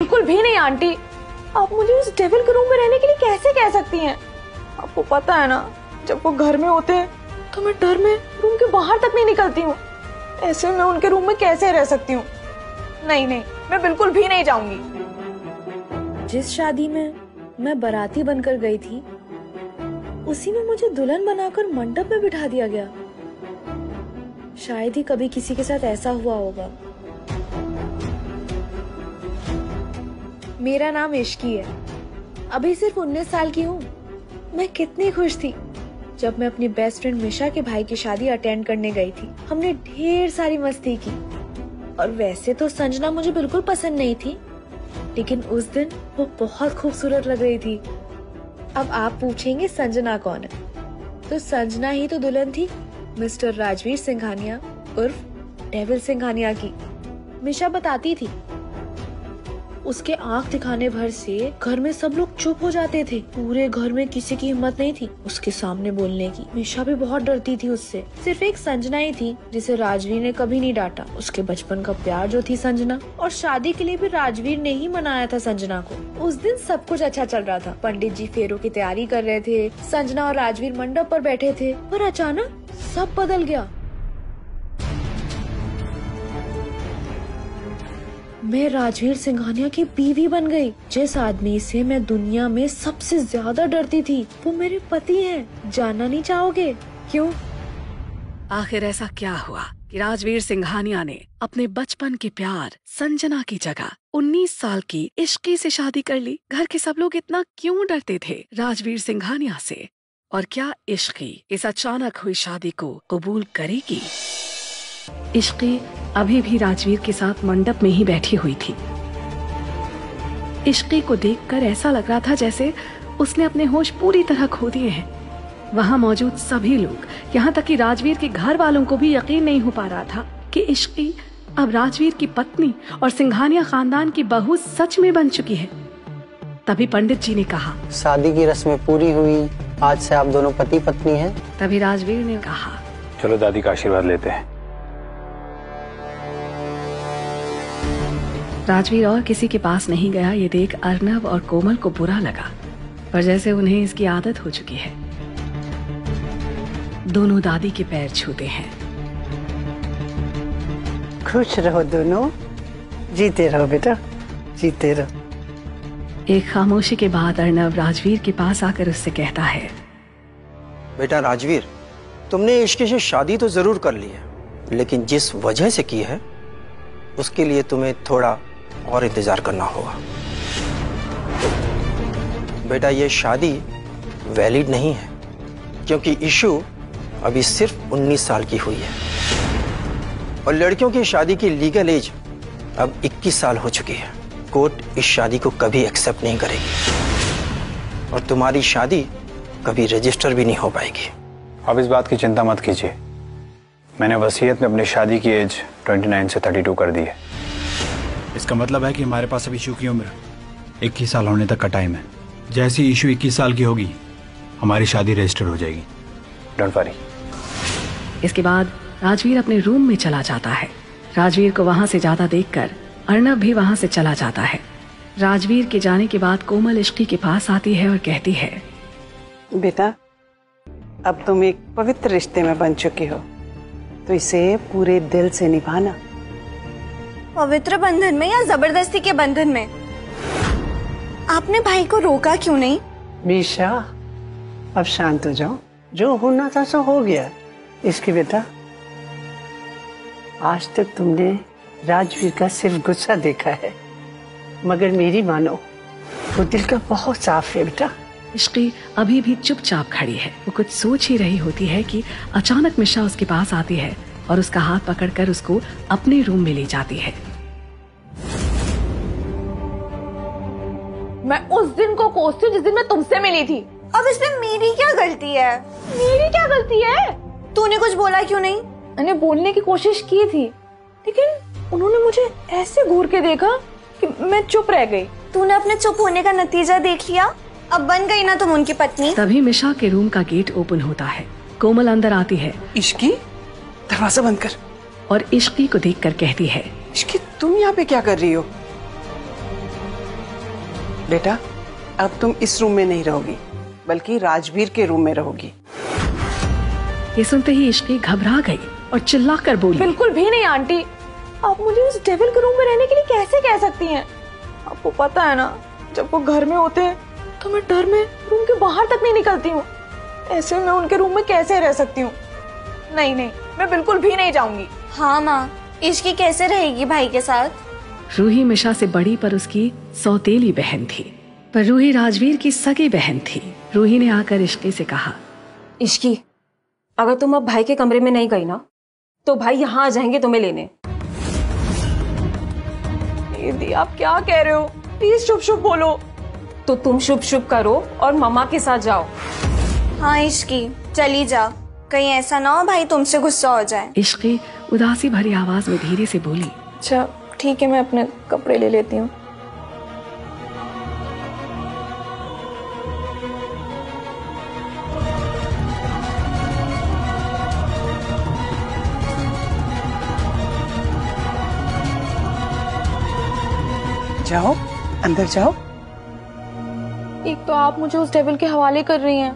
बिल्कुल भी नहीं आंटी, आप मुझे उस डेविल के रूम में रहने के लिए कैसे कह सकती हैं? आपको पता है ना, जब वो घर में होते हैं तो मैं डर में रूम के बाहर तक नहीं निकलती हूँ। ऐसे मैं उनके रूम में कैसे रह सकती हूँ? नहीं नहीं, मैं बिल्कुल भी नहीं जाऊंगी। जिस शादी में मैं बाराती बनकर गई थी, उसी में मुझे दुल्हन बनाकर मंडप में बिठा दिया गया। शायद ही कभी किसी के साथ ऐसा हुआ होगा। मेरा नाम इश्की है, अभी सिर्फ 19 साल की हूँ। मैं कितनी खुश थी जब मैं अपनी बेस्ट फ्रेंड मिशा के भाई की शादी अटेंड करने गई थी। हमने ढेर सारी मस्ती की और वैसे तो संजना मुझे बिल्कुल पसंद नहीं थी, लेकिन उस दिन वो बहुत खूबसूरत लग रही थी। अब आप पूछेंगे संजना कौन है, तो संजना ही तो दुल्हन थी मिस्टर राजवीर सिंघानिया उर्फ डेविल सिंघानिया की। मिशा बताती थी उसके आंख दिखाने भर से घर में सब लोग चुप हो जाते थे। पूरे घर में किसी की हिम्मत नहीं थी उसके सामने बोलने की। मिशा भी बहुत डरती थी उससे। सिर्फ एक संजना ही थी जिसे राजवीर ने कभी नहीं डांटा। उसके बचपन का प्यार जो थी संजना, और शादी के लिए भी राजवीर ने ही मनाया था संजना को। उस दिन सब कुछ अच्छा चल रहा था। पंडित जी फेरों की तैयारी कर रहे थे, संजना और राजवीर मंडप पर बैठे थे, पर अचानक सब बदल गया। मैं राजवीर सिंघानिया की बीवी बन गई। जिस आदमी से मैं दुनिया में सबसे ज्यादा डरती थी, वो मेरे पति हैं। जानना नहीं चाहोगे क्यों? आखिर ऐसा क्या हुआ कि राजवीर सिंघानिया ने अपने बचपन के प्यार संजना की जगह 19 साल की इश्की से शादी कर ली? घर के सब लोग इतना क्यों डरते थे राजवीर सिंघानिया से? और क्या इश्की इस अचानक हुई शादी को कबूल करेगी? इश्की अभी भी राजवीर के साथ मंडप में ही बैठी हुई थी। इश्की को देखकर ऐसा लग रहा था जैसे उसने अपने होश पूरी तरह खो दिए हैं। वहाँ मौजूद सभी लोग, यहाँ तक कि राजवीर के घर वालों को भी यकीन नहीं हो पा रहा था कि इश्की अब राजवीर की पत्नी और सिंघानिया खानदान की बहू सच में बन चुकी है। तभी पंडित जी ने कहा, शादी की रस्में पूरी हुई, आज से आप दोनों पति पत्नी हैं। तभी राजवीर ने कहा, चलो दादी का आशीर्वाद लेते हैं। राजवीर और किसी के पास नहीं गया। ये देख अर्नब और कोमल को बुरा लगा, पर जैसे उन्हें इसकी आदत हो चुकी है, दोनों दादी के पैर छूते हैं। खुश रहो दोनों, जीते रहो बेटा, जीते रहो। एक खामोशी के बाद अर्नब राजवीर के पास आकर उससे कहता है, बेटा राजवीर, तुमने इश्क से शादी तो जरूर कर ली है, लेकिन जिस वजह से की है उसके लिए तुम्हें थोड़ा और इंतजार करना होगा। बेटा ये शादी वैलिड नहीं है, क्योंकि इशू अभी सिर्फ 19 साल की हुई है और लड़कियों की शादी की लीगल एज अब 21 साल हो चुकी है। कोर्ट इस शादी को कभी एक्सेप्ट नहीं करेगी और तुम्हारी शादी कभी रजिस्टर भी नहीं हो पाएगी। अब इस बात की चिंता मत कीजिए, मैंने वसीयत में अपनी शादी की एज 29 से 32 कर दी है। इसका मतलब है कि हमारे पास अभी इशू की उम्र 21 साल होने तक का टाइम है। जैसे ही इशू 21 साल की होगी, हमारी शादी रजिस्टर हो जाएगी। Don't worry. इसके बाद राजवीर अपने रूम में चला जाता है। राजवीर को वहाँ से जाता देखकर अर्नब भी वहाँ से चला जाता है। राजवीर के जाने के बाद कोमल इश्की के पास आती है और कहती है, बेटा अब तुम एक पवित्र रिश्ते में बन चुकी हो, तो इसे पूरे दिल से निभाना। पवित्र बंधन में या जबरदस्ती के बंधन में? आपने भाई को रोका क्यों नहीं? मीशा अब शांत हो जाओ, जो होना था सो हो गया। इसकी बेटा, आज तक तुमने राजवीर का सिर्फ गुस्सा देखा है, मगर मेरी मानो वो दिल का बहुत साफ है बेटा। इश्की अभी भी चुपचाप खड़ी है। वो कुछ सोच ही रही होती है कि अचानक मिशा उसके पास आती है और उसका हाथ पकड़कर उसको अपने रूम में ले जाती है। मैं उस दिन को कोसती हूँ जिस दिन मैं तुमसे मिली थी। अब इसमें मेरी क्या गलती है? मेरी क्या गलती है? तूने कुछ बोला क्यों नहीं? मैंने बोलने की कोशिश की थी, लेकिन उन्होंने मुझे ऐसे घूर के देखा कि मैं चुप रह गई। तूने अपने चुप होने का नतीजा देख लिया, अब बन गई ना तुम उनकी पत्नी। तभी मिशा के रूम का गेट ओपन होता है। कोमल अंदर आती है। इश्की, दरवाजा बंद कर। और इश्की को देखकर कहती है, इश्की तुम यहाँ पे क्या कर रही हो? बेटा, अब तुम इस रूम में नहीं रहोगी, बल्कि राजवीर के रूम में रहोगी। ये सुनते ही इश्की घबरा गई और चिल्लाकर बोली, बिल्कुल भी नहीं आंटी, आप मुझे उस डेविल के रूम में रहने के लिए कैसे कह सकती हैं? आपको पता है ना, जब वो घर में होते हैं तो मैं डर में रूम के बाहर तक नहीं निकलती हूँ। ऐसे मैं उनके रूम में कैसे रह सकती हूँ? नहीं नहीं, मैं बिल्कुल भी नहीं जाऊंगी। हाँ माँ, इश्की कैसे रहेगी भाई के साथ? रूही मिशा से बड़ी पर उसकी सौतेली बहन थी, पर रूही राजवीर की सगी बहन थी। रूही ने आकर इश्की से कहा, इश्की, अगर तुम अब भाई के कमरे में नहीं गई ना, तो भाई यहाँ आ जाएंगे तुम्हें लेने। दीदी आप क्या कह रहे हो? प्लीज शुभ शुभ बोलो। तो तुम शुभ शुभ करो और मम्मा के साथ जाओ। हाँ इश्की, चली जा, कहीं ऐसा ना हो भाई तुमसे गुस्सा हो जाए। इश्की उदासी भरी आवाज में धीरे से बोली, अच्छा ठीक है, मैं अपने कपड़े ले लेती हूँ। जाओ, अंदर जाओ। एक तो आप मुझे उस डेविल के हवाले कर रही हैं,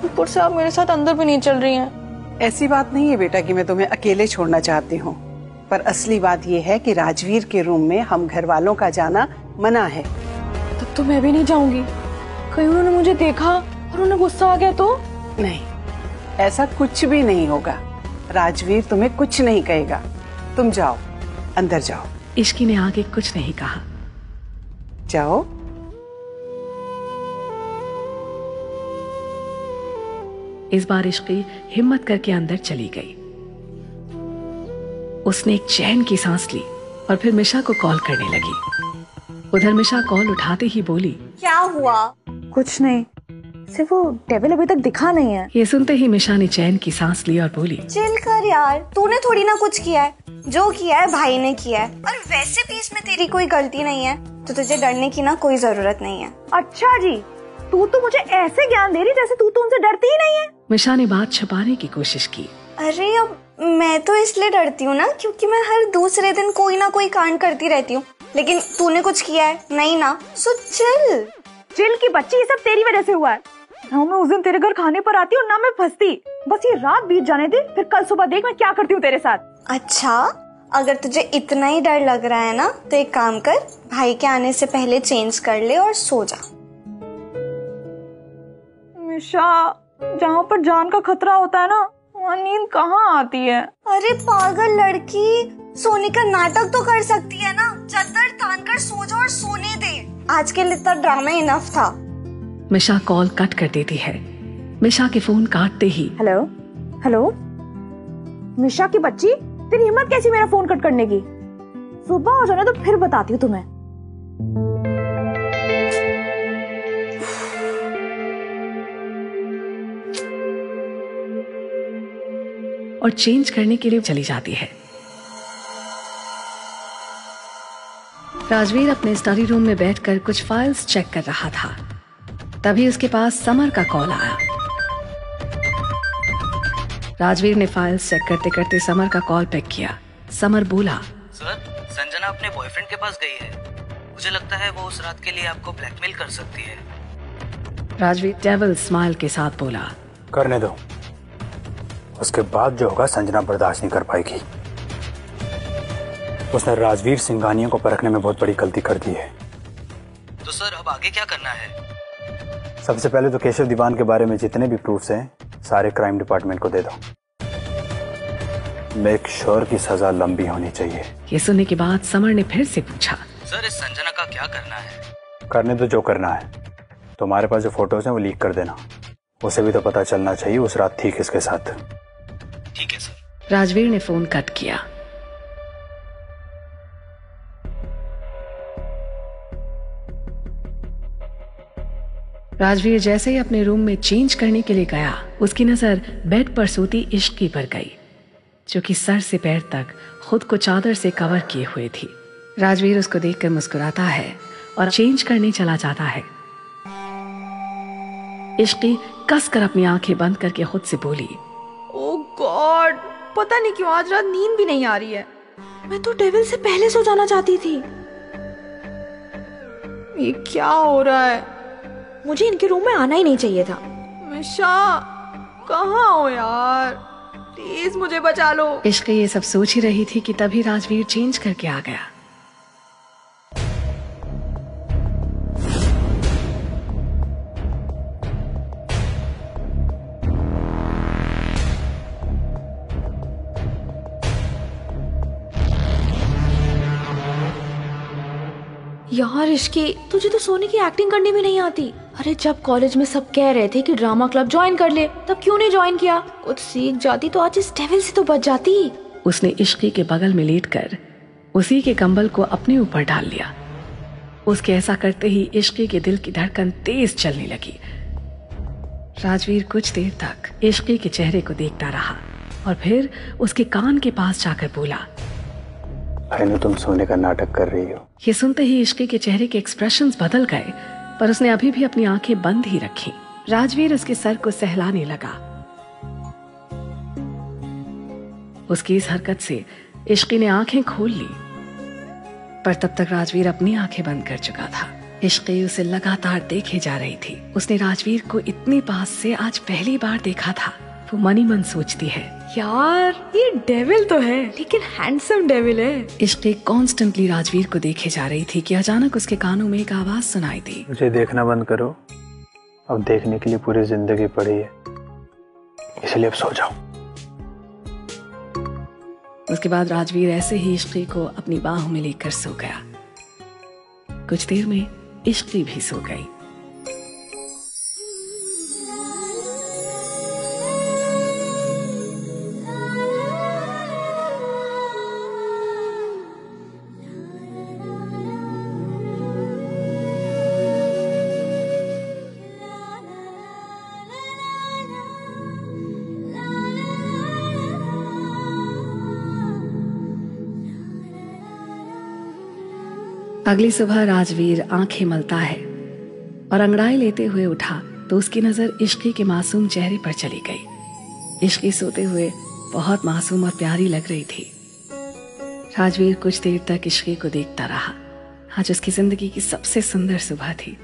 ऊपर से आप मेरे साथ अंदर भी नहीं चल रही हैं। ऐसी बात नहीं है बेटा कि मैं तुम्हें अकेले छोड़ना चाहती हूँ, पर असली बात यह है कि राजवीर के रूम में हम घर वालों का जाना मना है। तब तो मैं भी नहीं जाऊंगी। कहीं उन्होंने मुझे देखा और उन्हें गुस्सा आ गया तो? नहीं, ऐसा कुछ भी नहीं होगा। राजवीर तुम्हें कुछ नहीं कहेगा। तुम जाओ, अंदर जाओ। इश्की ने आगे कुछ नहीं कहा। जाओ। इस बार इश्की हिम्मत करके अंदर चली गई। उसने एक चैन की सांस ली और फिर मिशा को कॉल करने लगी। उधर मिशा कॉल उठाते ही बोली, क्या हुआ? कुछ नहीं, सिर्फ वो डेविल अभी तक दिखा नहीं है। ये सुनते ही मिशा ने चैन की सांस ली और बोली, चिल कर यार, तूने थोड़ी ना कुछ किया है, जो किया है भाई ने किया है, और वैसे भी इसमें तेरी कोई गलती नहीं है, तो तुझे डरने की ना कोई जरूरत नहीं है। अच्छा जी, तू तो मुझे ऐसे ज्ञान दे रही जैसे तू तो उनसे डरती ही नहीं है। मिशा ने बात छुपाने की कोशिश की। अरे अब मैं तो इसलिए डरती हूँ ना क्योंकि मैं हर दूसरे दिन कोई ना कोई कांड करती रहती हूँ, लेकिन तूने कुछ किया है नहीं ना, सो चिल। चिल की बच्ची, ये सब तेरी वजह से हुआ है। ना मैं उस दिन तेरे घर खाने पर आती और ना मैं फंसती। बस ये रात बीत जाने दे, फिर कल सुबह देख मैं क्या करती हूँ तेरे साथ। अच्छा, अगर तुझे इतना ही डर लग रहा है ना, तो एक काम कर, भाई के आने से पहले चेंज कर ले और सो जा। मिशा, जहाँ पर जान का खतरा होता है ना, वहाँ नींद कहाँ आती है? अरे पागल लड़की, सोने का नाटक तो कर सकती है ना, चद्दर तान कर सो जा और सोने दे। आज के लिए इतना ड्रामा इनफ था। मिशा कॉल कट कर देती है। मिशा के फोन काटते ही, हेलो हेलो, मिशा की बच्ची, तेरी हिम्मत कैसी मेरा फोन कट करने की? सुबह हो जाने तो फिर बताती हूँ तुम्हें। और चेंज करने के लिए चली जाती है। राजवीर अपने स्टडी रूम में बैठकर कुछ फाइल्स चेक कर रहा था। तभी उसके पास समर का कॉल आया। राजवीर ने फाइल्स चेक करते करते समर का कॉल पिक किया। समर बोला, सर, संजना अपने बॉयफ्रेंड के पास गई है। मुझे लगता है वो उस रात के लिए आपको ब्लैकमेल कर सकती है। राजवीर डेविल स्माइल के साथ बोला, करने दो, उसके बाद जो होगा संजना बर्दाश्त नहीं कर पाएगी। उसने राजवीर सिंघानिया को परखने में बहुत बड़ी गलती कर दी है। तो सर अब आगे क्या करना है? सबसे पहले तो केशव दीवान के बारे में जितने भी प्रूफ्स हैं सारे क्राइम डिपार्टमेंट को दे दो। मेक श्योर की सजा लंबी होनी चाहिए। ये सुनने के बाद समर ने फिर से पूछा, सर इस संजना का क्या करना है? करने तो जो करना है। तुम्हारे पास जो फोटोज हैं वो लीक कर देना, उसे भी तो पता चलना चाहिए उस रात थी किसके साथ। ठीक है सर। राजवीर ने फोन कट किया। राजवीर जैसे ही अपने रूम में चेंज करने के लिए गया, उसकी नजर बेड पर सोती इश्की पर गई, जो कि सर से पैर तक खुद को चादर से कवर किए हुए थी। राजवीर उसको देखकर मुस्कुराता है और चेंज करने चला जाता है। इश्की कसकर अपनी आंखें बंद करके खुद से बोली, ओह गॉड, पता नहीं क्यों आज रात नींद भी नहीं आ रही है। मैं तो डेविल से पहले सो जाना चाहती थी। ये क्या हो रहा है? मुझे इनके रूम में आना ही नहीं चाहिए था। मिशा कहाँ हो यार? प्लीज मुझे बचा लो। इश्क ये सब सोच ही रही थी कि तभी राजवीर चेंज करके आ गया। यार इश्की, तुझे तो सोने की एक्टिंग करनी भी नहीं आती। अरे जब कॉलेज में सब कह रहे थे कि ड्रामा क्लब ज्वाइन कर ले, तब क्यों नहीं ज्वाइन किया? कुछ सीख जाती तो आज इस डेविल से तो बच जाती। उसने इश्की के बगल में लेटकर उसी के कंबल को अपने ऊपर डाल लिया। उसके ऐसा करते ही इश्की के दिल की धड़कन तेज चलने लगी। राजवीर कुछ देर तक इश्की के चेहरे को देखता रहा और फिर उसके कान के पास जाकर बोला, अनु तुम सोने का नाटक कर रही हो। ये सुनते ही इश्की के चेहरे के एक्सप्रेशंस बदल गए, पर उसने अभी भी अपनी आंखें बंद ही रखी। राजवीर उसके सर को सहलाने लगा। उसकी इस हरकत से इश्की ने आंखें खोल ली, पर तब तक राजवीर अपनी आंखें बंद कर चुका था। इश्की उसे लगातार देखे जा रही थी। उसने राजवीर को इतनी पास से आज पहली बार देखा था। वो मन ही मन सोचती है, यार ये डेविल तो है, लेकिन हैंडसम डेविल है। इश्की कॉन्स्टेंटली राजवीर को देखे जा रही थी कि अचानक उसके कानों में एक आवाज सुनाई दी, मुझे देखना बंद करो, अब देखने के लिए पूरी जिंदगी पड़ी है, इसलिए अब सो जाओ। उसके बाद राजवीर ऐसे ही इश्की को अपनी बाहों में लेकर सो गया। कुछ देर में इश्की भी सो गई। अगली सुबह राजवीर आंखें मलता है और अंगड़ाई लेते हुए उठा तो उसकी नजर इश्की के मासूम चेहरे पर चली गई। इश्की सोते हुए बहुत मासूम और प्यारी लग रही थी। राजवीर कुछ देर तक इश्की को देखता रहा। आज उसकी जिंदगी की सबसे सुंदर सुबह थी,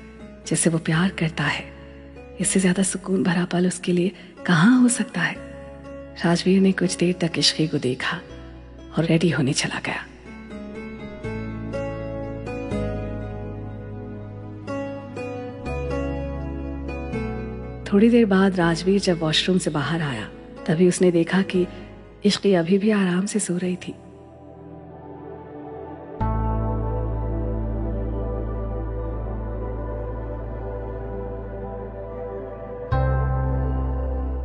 जिसे वो प्यार करता है। इससे ज्यादा सुकून भरा पल उसके लिए कहाँ हो सकता है। राजवीर ने कुछ देर तक इश्की को देखा और रेडी होने चला गया। थोड़ी देर बाद राजवीर जब वॉशरूम से बाहर आया, तभी उसने देखा कि इश्की अभी भी आराम से सो रही थी।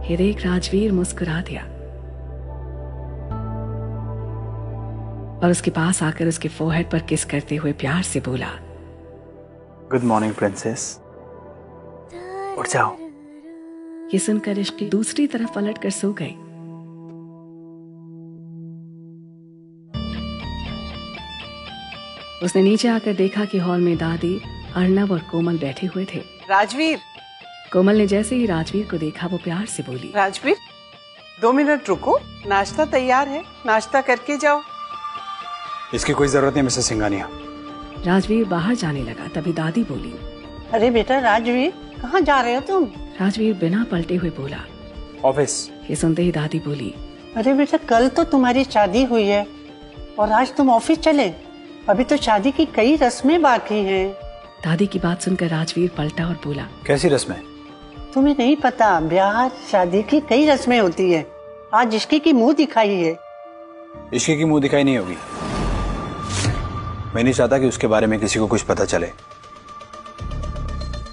ये देख राजवीर मुस्कुरा दिया और उसके पास आकर उसके फोरहेड पर किस करते हुए प्यार से बोला, गुड मॉर्निंग प्रिंसेस, उठ जाओ। ये सुनकर इश्की दूसरी तरफ पलट कर सो गई। उसने नीचे आकर देखा कि हॉल में दादी, अर्नब और कोमल बैठे हुए थे। राजवीर। कोमल ने जैसे ही राजवीर को देखा वो प्यार से बोली, राजवीर 2 मिनट रुको, नाश्ता तैयार है, नाश्ता करके जाओ। इसकी कोई जरूरत नहीं मिसेस सिंघानिया। राजवीर बाहर जाने लगा, तभी दादी बोली, अरे बेटा राजवीर, कहाँ जा रहे हो तुम? राजवीर बिना पलटे हुए बोला, ऑफिस। ये सुनते ही दादी बोली, अरे बेटा कल तो तुम्हारी शादी हुई है और आज तुम ऑफिस चले? अभी तो शादी की कई रस्में बाकी हैं। दादी की बात सुनकर राजवीर पलटा और बोला, कैसी रस्में? तुम्हें नहीं पता, ब्याह शादी की कई रस्में होती है। आज इश्की की मुंह दिखाई है। इश्की की मुंह दिखाई नहीं होगी। मैं नहीं चाहता कि उसके बारे में किसी को कुछ पता चले,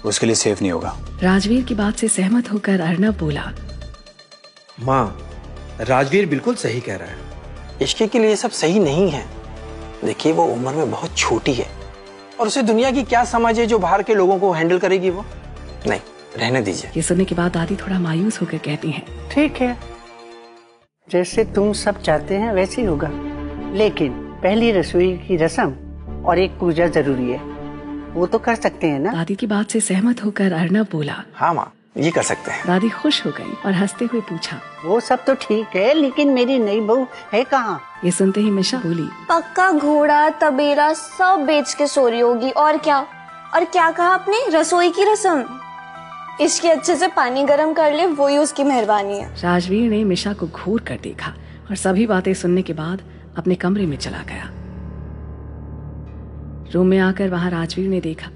उसके लिए सेफ नहीं होगा। राजवीर की बात से सहमत होकर अर्नब बोला, माँ, राजवीर बिल्कुल सही कह रहा है। इश्की के लिए सब सही नहीं है। देखिए वो उम्र में बहुत छोटी है और उसे दुनिया की क्या समझ है जो बाहर के लोगों को हैंडल करेगी वो। नहीं, रहने दीजिए। ये सुनने के बाद दादी थोड़ा मायूस होकर कहती हैं, ठीक है, जैसे तुम सब चाहते हैं वैसे ही होगा, लेकिन पहली रसोई की रस्म और एक पूजा जरूरी है, वो तो कर सकते हैं ना? दादी की बात से सहमत होकर अर्नब बोला, हाँ माँ, ये कर सकते हैं। दादी खुश हो गई और हंसते हुए पूछा, वो सब तो ठीक है, लेकिन मेरी नई बहू है कहाँ? ये सुनते ही मिशा बोली, पक्का घोड़ा तबेला सब बेच के सो रही होगी, और क्या। और क्या कहा आपने? रसोई की रस्म। इसके अच्छे से पानी गर्म कर ले, वही उसकी मेहरबानी है। राजवीर ने मिशा को घूर कर देखा और सभी बातें सुनने के बाद अपने कमरे में चला गया। रूम में आकर वहाँ राजवीर ने देखा।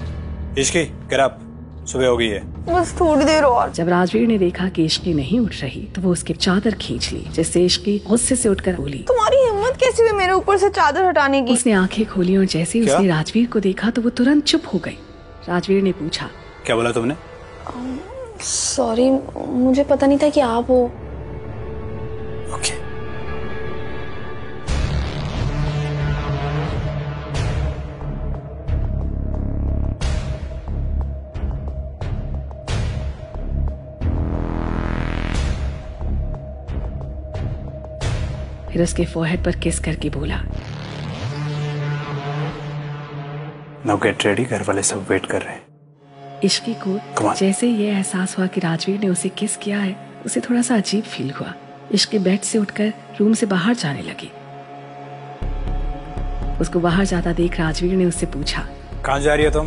इश्की, get up, सुबह हो गई है। बस थोड़ी देर और। जब राजवीर ने देखा कि इश्की नहीं उठ रही तो वो उसकी चादर खींच ली, जिससे इश्की गुस्से से उठकर बोली, तुम्हारी हिम्मत कैसी हुई मेरे ऊपर से चादर हटाने की? उसने आंखें खोली और जैसे ही उसने राजवीर को देखा तो वो तुरंत चुप हो गई। राजवीर ने पूछा, क्या बोला तुमने? सॉरी, मुझे पता नहीं था कि आप हो। ओके। फिर उसके फोरहेड पर किस करके बोला, नाउ गेट रेडी, घर वाले सब वेट कर रहे हैं। इश्की को जैसे ये एहसास हुआ कि राजवीर ने उसे किस किया है, उसे थोड़ा सा अजीब फील हुआ। इश्की बेड से उठकर रूम से बाहर जाने लगी। उसको बाहर जाता देख राजवीर ने उससे पूछा, कहाँ जा रही है तुम?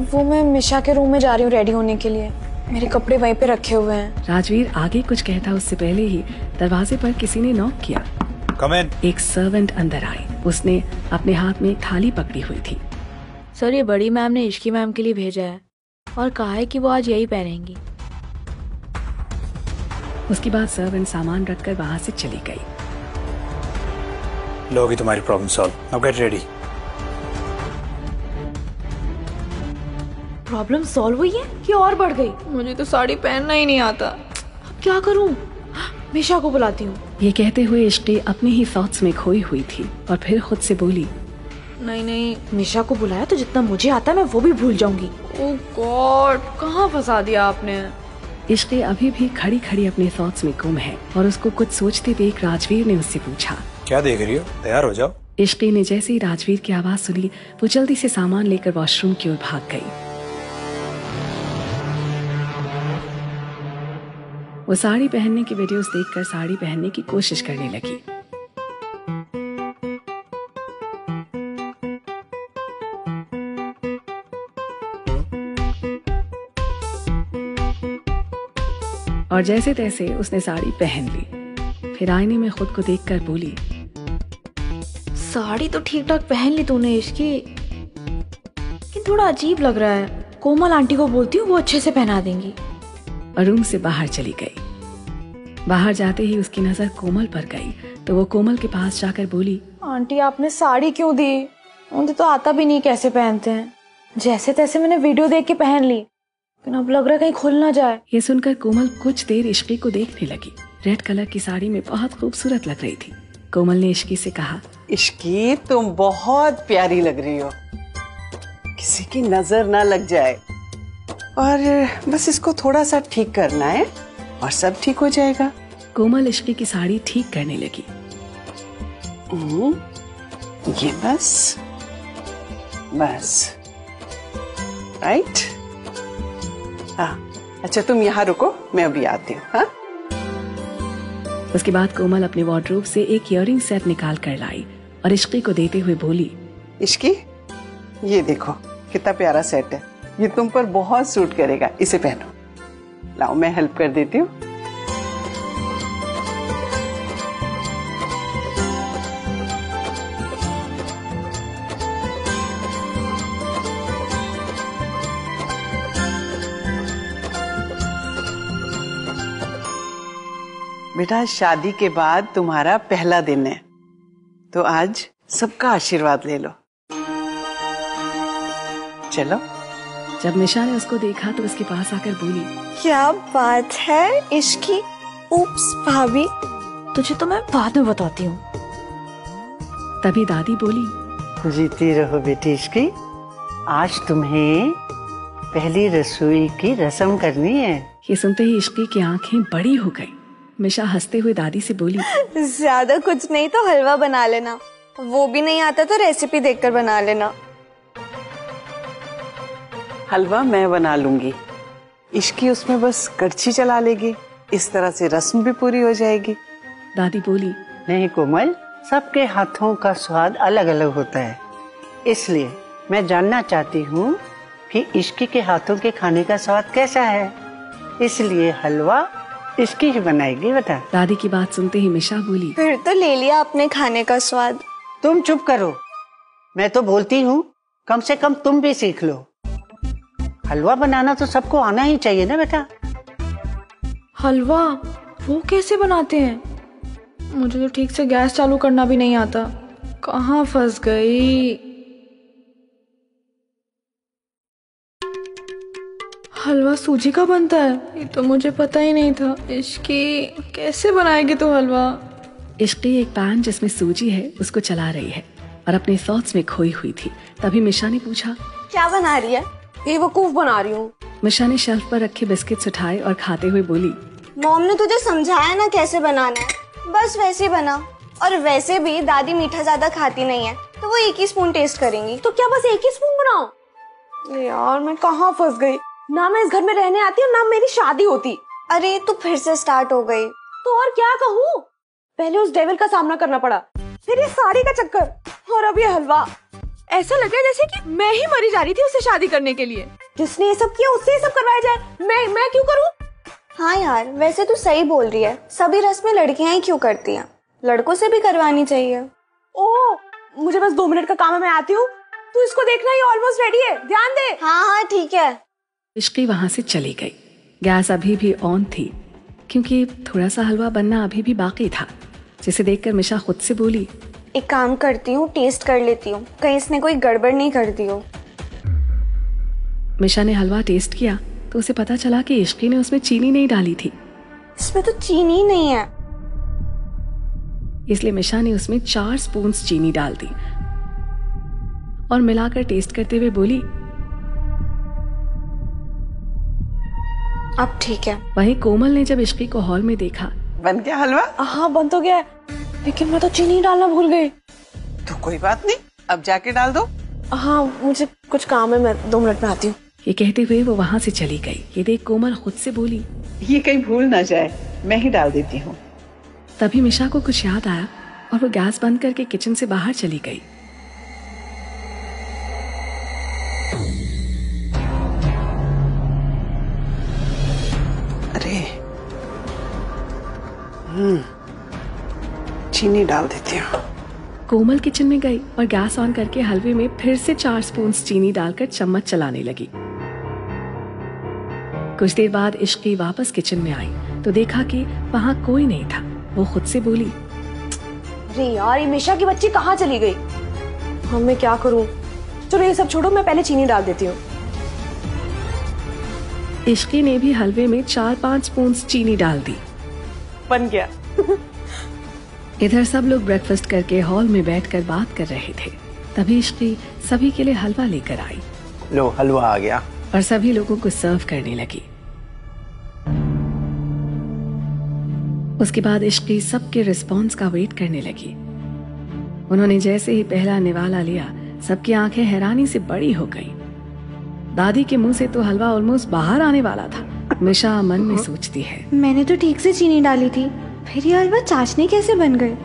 वो मैं मिशा के रूम में जा रही हूँ रेडी होने के लिए, मेरे कपड़े वहीं पे रखे हुए हैं। राजवीर आगे कुछ कहता उससे पहले ही दरवाजे पर किसी ने नॉक किया। Come in. एक सर्वेंट अंदर आई। उसने अपने हाथ में थाली पकड़ी हुई थी। सर, ये बड़ी मैम ने इश्की मैम के लिए भेजा है और कहा है कि वो आज यही पहनेंगी। उसके बाद सर्वेंट सामान रखकर वहां से चली गई। लो होगी तुम्हारी problem solve, now get ready. Problem solve हुई है कि और बढ़ गई? मुझे तो साड़ी पहनना ही नहीं आता। अब क्या करूं? मिशा को बुलाती हूँ। ये कहते हुए इश्की अपने ही थॉट्स में खोई हुई थी और फिर खुद से बोली, नहीं, मिशा को बुलाया तो जितना मुझे आता है मैं वो भी भूल जाऊंगी। ओह गॉड, कहाँ फंसा दिया आपने। इश्की अभी भी खड़ी खड़ी अपने थॉट्स में गुम है और उसको कुछ सोचते देख राजवीर ने उससे पूछा, क्या देख रही हो? तैयार हो जाओ। इश्की ने जैसे ही राजवीर की आवाज सुनी वो जल्दी से सामान लेकर वॉशरूम की ओर भाग गई। वो साड़ी पहनने की वीडियोस देखकर साड़ी पहनने की कोशिश करने लगी। और जैसे तैसे उसने साड़ी पहन ली। फिर आईने में खुद को देखकर बोली, साड़ी तो ठीक ठाक पहन ली तूने इश्की, लेकिन थोड़ा अजीब लग रहा है। कोमल आंटी को बोलती हूँ, वो अच्छे से पहना देंगी। और रूम से बाहर चली गई। बाहर जाते ही उसकी नजर कोमल पर गई तो वो कोमल के पास जाकर बोली, आंटी आपने साड़ी क्यों दी? मुझे तो आता भी नहीं कैसे पहनते हैं। जैसे तैसे मैंने वीडियो देख के पहन ली, लेकिन अब लग रहा है कहीं खुल ना जाए। ये सुनकर कोमल कुछ देर इश्की को देखने लगी। रेड कलर की साड़ी में बहुत खूबसूरत लग रही थी। कोमल ने इश्की से कहा, इश्की तुम बहुत प्यारी लग रही हो, किसी की नजर ना लग जाए। और बस इसको थोड़ा सा ठीक करना है और सब ठीक हो जाएगा। कोमल इश्की की साड़ी ठीक करने लगी। ये बस राइट। हाँ, अच्छा तुम यहाँ रुको, मैं अभी आती हूँ। हाँ? उसके बाद कोमल अपने वार्डरोब से एक इयररिंग सेट निकाल कर लाई और इश्की को देते हुए बोली, इश्की ये देखो कितना प्यारा सेट है, ये तुम पर बहुत सूट करेगा, इसे पहनो। लाओ मैं हेल्प कर देती हूँ। बेटा शादी के बाद तुम्हारा पहला दिन है, तो आज सबका आशीर्वाद ले लो। चलो। जब मिशा ने उसको देखा तो उसके पास आकर बोली, क्या बात है इश्की। उप्स भाभी, तुझे तो मैं बाद में बताती हूँ। तभी दादी बोली, जीती रहो बेटी इश्की, आज तुम्हें पहली रसोई की रस्म करनी है। ये सुनते ही इश्की की आंखें बड़ी हो गई। मिशा हंसते हुए दादी से बोली, ज्यादा कुछ नहीं तो हलवा बना लेना, वो भी नहीं आता तो रेसिपी देखकर बना लेना। हलवा मैं बना लूंगी, इश्की उसमें बस कड़छी चला लेगी, इस तरह से रस्म भी पूरी हो जाएगी। दादी बोली, नहीं कोमल, सबके हाथों का स्वाद अलग अलग होता है, इसलिए मैं जानना चाहती हूँ कि इश्की के हाथों के खाने का स्वाद कैसा है, इसलिए हलवा इसकी ही बनाएगी। बता। दादी की बात सुनते ही मिशा बोली, फिर तो ले लिया अपने खाने का स्वाद। तुम चुप करो, मैं तो बोलती हूँ कम से कम तुम भी सीख लो। हलवा बनाना तो सबको आना ही चाहिए ना बेटा। हलवा वो कैसे बनाते हैं? मुझे तो ठीक से गैस चालू करना भी नहीं आता। कहाँ फंस गई? हलवा सूजी का बनता है, ये तो मुझे पता ही नहीं था। इश्की कैसे बनाएगी तो हलवा? इश्की एक पैन जिसमें सूजी है उसको चला रही है और अपने थॉट्स में खोई हुई थी। तभी मिशा ने पूछा, क्या बना रही है? बेवकूफ बना रही हूँ। मिशा ने शेल्फ पर रखे बिस्किट्स उठाए और खाते हुए बोली, मॉम ने तुझे समझाया ना कैसे बनाना है, बस वैसे बना। और वैसे भी दादी मीठा ज्यादा खाती नहीं है, तो वो एक ही स्पून टेस्ट करेंगी। तो क्या बस एक ही स्पून बनाओ? यार मैं कहाँ फंस गई? ना मैं इस घर में रहने आती और ना मेरी शादी होती। अरे तू फिर से स्टार्ट हो गई। तो और क्या कहूँ? पहले उस डेविल का सामना करना पड़ा, फिर ये साड़ी का चक्कर, और अब ये हलवा। ऐसा लग रहा है जैसे कि मैं ही मरी जा रही थी उससे शादी करने के लिए। जिसने ये सब किया उससे ये सब करवाया जाए, मैं क्यों करूँ? हाँ यार, वैसे तू सही बोल रही है। सभी रस्में लड़कियां ही क्यों करती हैं? लड़कों से भी करवानी चाहिए। ओ, मुझे बस 2 मिनट का काम है, मैं आती हूँ। तू इसको देखना, ये ऑलमोस्ट रेडी है, ध्यान दे। हाँ हाँ ठीक है। इश्की वहां से चली गई। गैस अभी भी ऑन थी क्योंकि थोड़ा सा हलवा बनना अभी भी बाकी था, जिसे देखकर मिशा खुद से बोली, एक काम करती हूँ, टेस्ट कर लेती हूँ, कहीं इसने कोई गड़बड़ नहीं कर दी हो। मिशा ने हलवा टेस्ट किया तो उसे पता चला कि इश्की ने उसमें चीनी नहीं डाली थी। इसमें तो चीनी ही नहीं है। इसलिए मिशा ने उसमें 4 स्पून चीनी डाल दी और मिलाकर टेस्ट करते हुए बोली, अब ठीक है। वहीं कोमल ने जब इश्की को हॉल में देखा, बन गया हलवा? हाँ बन तो गया है, लेकिन मैं तो चीनी डालना भूल गई। तो कोई बात नहीं, अब जाके डाल दो। हाँ मुझे कुछ काम है, मैं 2 मिनट में आती हूँ। ये कहते हुए वो वहां से चली गई। ये देख कोमल खुद से बोली, ये कहीं भूल ना जाए, मैं ही डाल देती हूँ। तभी मिशा को कुछ याद आया और वो गैस बंद करके किचन से बाहर चली गई। अरे चीनी डाल देती हूँ। कोमल किचन में गई और गैस ऑन करके हलवे में फिर से 4 स्पून चीनी डालकर चम्मच चलाने लगी। कुछ देर बाद इश्की वापस किचन में आई तो देखा कि वहाँ कोई नहीं था। वो खुद से बोली, अरे यार, ये मिशा की बच्ची कहाँ चली गई? हाँ मैं क्या करूँ? चलो ये सब छोड़ो, मैं पहले चीनी डाल देती हूँ। इश्की ने भी हलवे में 4-5 स्पून चीनी डाल दी। बन गया। इधर सब लोग ब्रेकफास्ट करके हॉल में बैठकर बात कर रहे थे। तभी इश्की सभी के लिए हलवा लेकर आई। लो हलवा आ गया। और सभी लोगों को सर्व करने लगी। उसके बाद इश्की सबके रिस्पॉन्स का वेट करने लगी। उन्होंने जैसे ही पहला निवाला लिया, सबकी आंखें हैरानी से बड़ी हो गई। दादी के मुंह से तो हलवा ऑलमोस्ट बाहर आने वाला था। मिशा मन में सोचती है, मैंने तो ठीक से चीनी डाली थी, फिर ये हलवा चाशनी कैसे बन गए?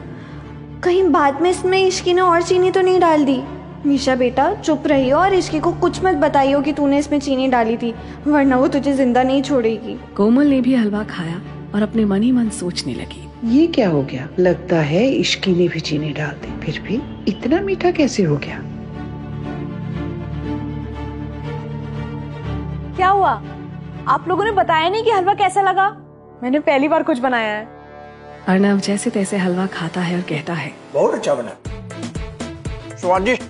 कहीं बाद में इसमें इश्की ने और चीनी तो नहीं डाल दी? मिशा बेटा चुप रहियो और इश्की को कुछ मत बताइयो कि तूने इसमें चीनी डाली थी, वरना वो तुझे जिंदा नहीं छोड़ेगी। कोमल ने भी हलवा खाया और अपने मन ही मन सोचने लगी, ये क्या हो गया? लगता है इश्की ने भी चीनी डाल दी, फिर भी इतना मीठा कैसे हो गया? क्या हुआ? आप लोगों ने बताया नहीं कि हलवा कैसा लगा? मैंने पहली बार कुछ बनाया है। अर्नव जैसे तैसे हलवा खाता है और कहता है, बहुत अच्छा बना, स्वादिष्ट।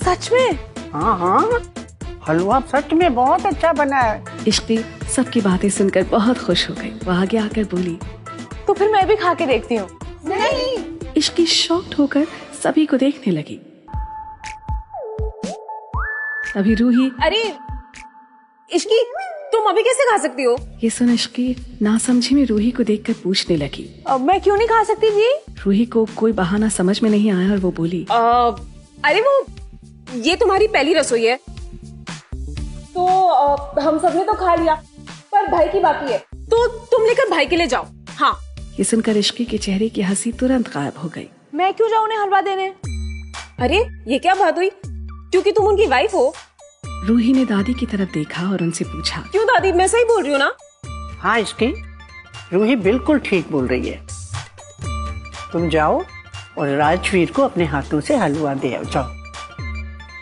सच में? हाँ हाँ, हलवा सच में बहुत अच्छा बना है। इश्की सबकी बातें सुनकर बहुत खुश हो गई। वो आगे आकर बोली, तो फिर मैं भी खा के देखती हूँ। नहीं। इश्की शॉक्ड होकर सभी को देखने लगी। तभी रूही, अरे इश्की, तुम अभी कैसे खा सकती हो? ये सुन इश्की नासमझी में रूही को देखकर पूछने लगी, अब मैं क्यों नहीं खा सकती जी? रूही को कोई बहाना समझ में नहीं आया और वो बोली, अरे वो ये तुम्हारी पहली रसोई है, तो हम सबने तो खा लिया, पर भाई की बाकी है, तो तुम लेकर भाई के लिए जाओ। हाँ। ये सुनकर इश्की के चेहरे की हंसी तुरंत गायब हो गई। मैं क्यों जाऊँ उन्हें हलवा देने? अरे ये क्या बात हुई? क्योंकि तुम उनकी वाइफ हो। रूही ने दादी की तरफ देखा और उनसे पूछा, क्यों दादी, मैं सही बोल रही हूँ ना? हाँ इसकी रूही बिल्कुल ठीक बोल रही है। तुम जाओ और राजवीर को अपने हाथों से हलवा दे आओ, जाओ।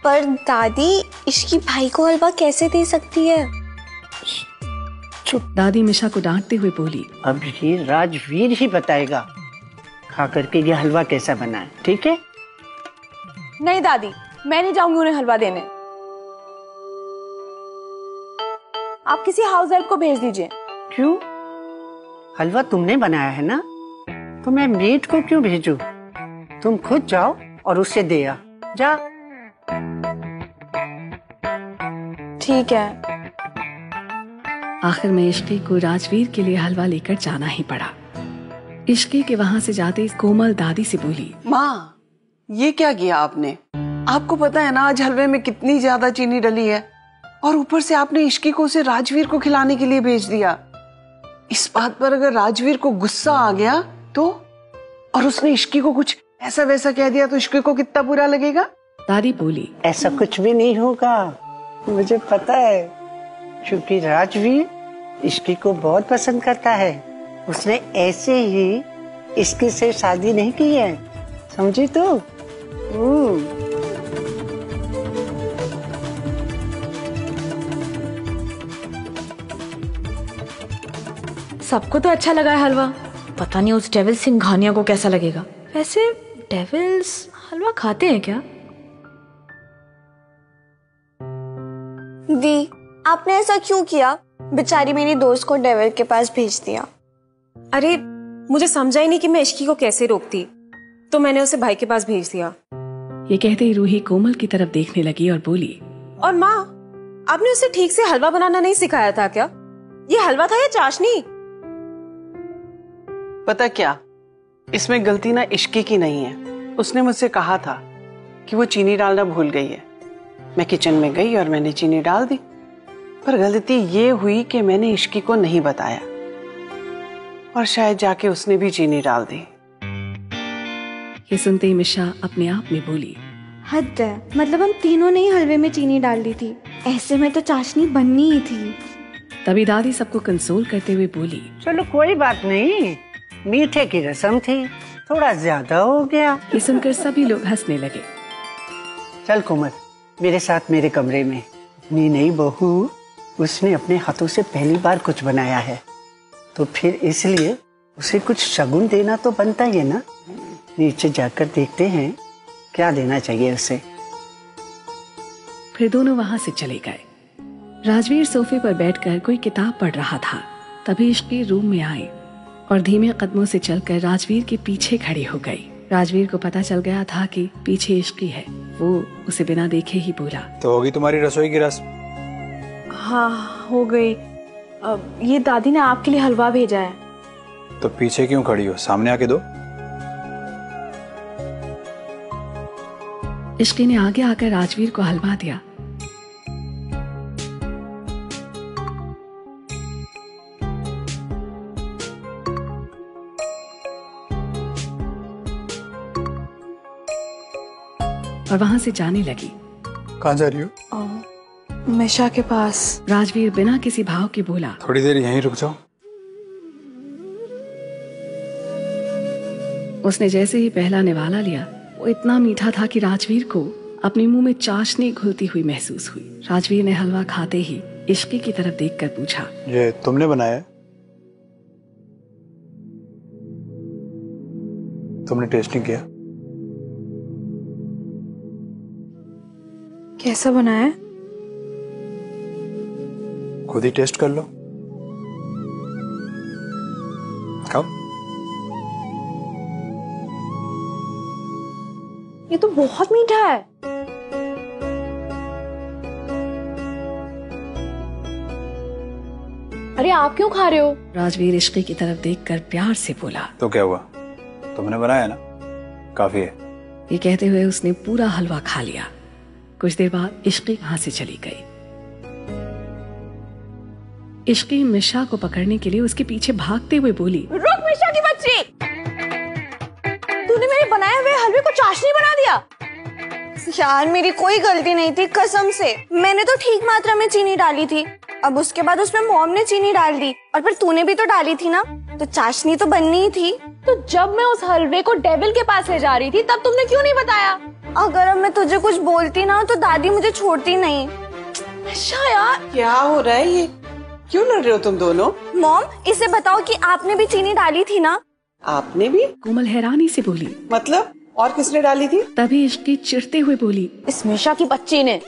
पर दादी, इसकी भाई को हलवा कैसे दे सकती है? चुप। दादी मिशा को डांटते हुए बोली, अब ये राजवीर ही बताएगा खा करके ये हलवा कैसा बना है, ठीक है? नहीं दादी, मैं नहीं जाऊंगी उन्हें हलवा देने। आप किसी हाउस हेल्प को भेज दीजिए। क्यों? हलवा तुमने बनाया है ना, तो मैं मेड को क्यों भेजूं? तुम खुद जाओ और उसे दे आ, जा। ठीक है। आखिर में इश्की को राजवीर के लिए हलवा लेकर जाना ही पड़ा। इश्की के वहाँ से जाते कोमल दादी से बोली, माँ ये क्या किया आपने? आपको पता है ना आज हलवे में कितनी ज्यादा चीनी डली है, और ऊपर से आपने इश्की को उसे राजवीर को खिलाने के लिए भेज दिया। इस बात पर अगर राजवीर को गुस्सा आ गया तो, और उसने इश्की को कुछ ऐसा वैसा कह दिया तो इश्की को कितना बुरा लगेगा। दादी बोली, ऐसा कुछ भी नहीं होगा, मुझे पता है, क्योंकि राजवीर इश्की को बहुत पसंद करता है। उसने ऐसे ही इश्की से शादी नहीं की है, समझी तू? सबको तो अच्छा लगा है हलवा, पता नहीं उस डेविल सिंघानिया को कैसा लगेगा। वैसे डेविल्स हलवा खाते हैं क्या? दी, आपने ऐसा क्यों किया? बेचारी मेरी दोस्त को डेविल के पास भेज दिया। अरे मुझे समझा ही नहीं कि मैं इश्की को कैसे रोकती, तो मैंने उसे भाई के पास भेज दिया। ये कहते ही रूही कोमल की तरफ देखने लगी और बोली, और माँ, आपने उसे ठीक से हलवा बनाना नहीं सिखाया था क्या? ये हलवा था या चाशनी? पता क्या, इसमें गलती ना इश्की की नहीं है। उसने मुझसे कहा था कि वो चीनी डालना भूल गई है। मैं किचन में गई और मैंने चीनी डाल दी, पर गलती ये हुई कि मैंने इश्की को नहीं बताया, और शायद जाके उसने भी चीनी डाल दी। ये सुनते ही मिशा अपने आप में बोली, हद है, मतलब हम तीनों ने ही हलवे में चीनी डाल दी थी, ऐसे में तो चाशनी बननी ही थी। तभी दादी सबको कंसोल करते हुए बोली, चलो कोई बात नहीं, मीठे की रस्म थी, थोड़ा ज्यादा हो गया। ये सुनकर सभी लोग हंसने लगे। चल कोमल, मेरे साथ मेरे कमरे में। अपनी नई बहू, उसने अपने हाथों से पहली बार कुछ बनाया है, तो फिर इसलिए उसे कुछ शगुन देना तो बनता ही है ना। नीचे जाकर देखते हैं क्या देना चाहिए उसे। फिर दोनों वहाँ से चले गए। राजवीर सोफे पर बैठकर कोई किताब पढ़ रहा था। तभी इश्की रूम में आई और धीमे कदमों से चलकर राजवीर के पीछे खड़ी हो गई। राजवीर को पता चल गया था कि पीछे इश्की है। वो उसे बिना देखे ही बोला, तो होगी तुम्हारी रसोई की रस्म? हाँ हो गई। ये दादी ने आपके लिए हलवा भेजा है। तो पीछे क्यों खड़ी हो, सामने आके दो। इश्की ने आगे आकर राजवीर को हलवा दिया। और वहां से जाने लगी। कहाँ जा रही हो? मिशा के पास। राजवीर बिना किसी भाव के बोला, थोड़ी देर यहीं रुक जाओ। उसने जैसे ही पहला निवाला लिया, वो इतना मीठा था कि राजवीर को अपने मुंह में चाशनी घुलती हुई महसूस हुई। राजवीर ने हलवा खाते ही इश्की की तरफ देखकर पूछा, ये तुमने बनाया है? तुमने टेस्ट नहीं किया? कैसा बना है? खुद ही टेस्ट कर लो। खाओ। ये तो बहुत मीठा है। अरे आप क्यों खा रहे हो? राजवीर इश्की की तरफ देखकर प्यार से बोला, तो क्या हुआ, तुमने बनाया ना, काफी है। ये कहते हुए उसने पूरा हलवा खा लिया। कुछ देर बाद इश्की वहां से चली गई। इश्की मिशा को पकड़ने के लिए उसके पीछे भागते हुए बोली, रुक मिशा की बच्ची, तूने मेरे बनाए हुए हलवे को चाशनी बना दिया। यार मेरी कोई गलती नहीं थी कसम से। मैंने तो ठीक मात्रा में चीनी डाली थी। अब उसके बाद उसमें मॉम ने चीनी डाल दी और फिर तूने भी तो डाली थी ना, तो चाशनी तो बननी ही थी। तो जब मैं उस हलवे को डेविल के पास ले जा रही थी तब तुमने क्यों नहीं बताया? अगर अब मैं तुझे कुछ बोलती ना तो दादी मुझे छोड़ती नहीं। निशा यार क्या हो रहा है ये? क्यों लड़ रहे हो तुम दोनों? मॉम इसे बताओ कि आपने भी चीनी डाली थी ना? आपने भी? कोमल हैरानी से बोली। मतलब और किसने डाली थी? तभी इश्की चिढ़ते हुए बोली, इस मिशा की बच्ची ने।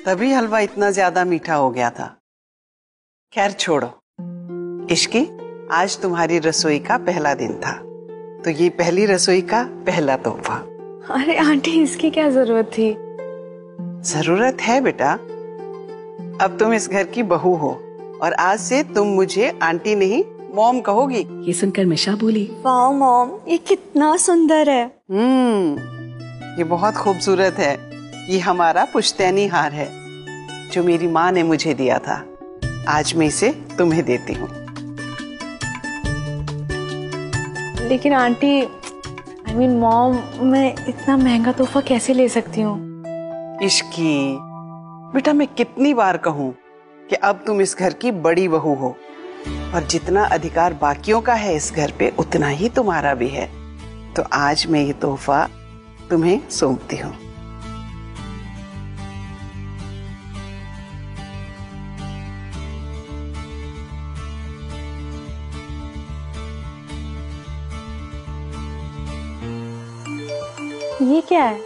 तभी हलवा इतना ज्यादा मीठा हो गया था। खैर छोड़ो। इश्की, आज तुम्हारी रसोई का पहला दिन था, तो ये पहली रसोई का पहला तोहफा। अरे आंटी इसकी क्या जरूरत थी? जरूरत है बेटा। अब तुम इस घर की बहू हो और आज से तुम मुझे आंटी नहीं मॉम कहोगी। ये सुनकर मिशा बोली, वाह मॉम ये कितना सुंदर है। ये बहुत खूबसूरत है। ये हमारा पुश्तैनी हार है जो मेरी माँ ने मुझे दिया था। आज मैं इसे तुम्हें देती हूँ। लेकिन आंटी आई मीन मॉम, मैं इतना महंगा तोहफा कैसे ले सकती हूँ? इश्की बेटा, मैं कितनी बार कहूँ कि अब तुम इस घर की बड़ी बहू हो और जितना अधिकार बाकियों का है इस घर पे उतना ही तुम्हारा भी है। तो आज मैं ये तोहफा तुम्हें सौंपती हूँ। ये क्या है?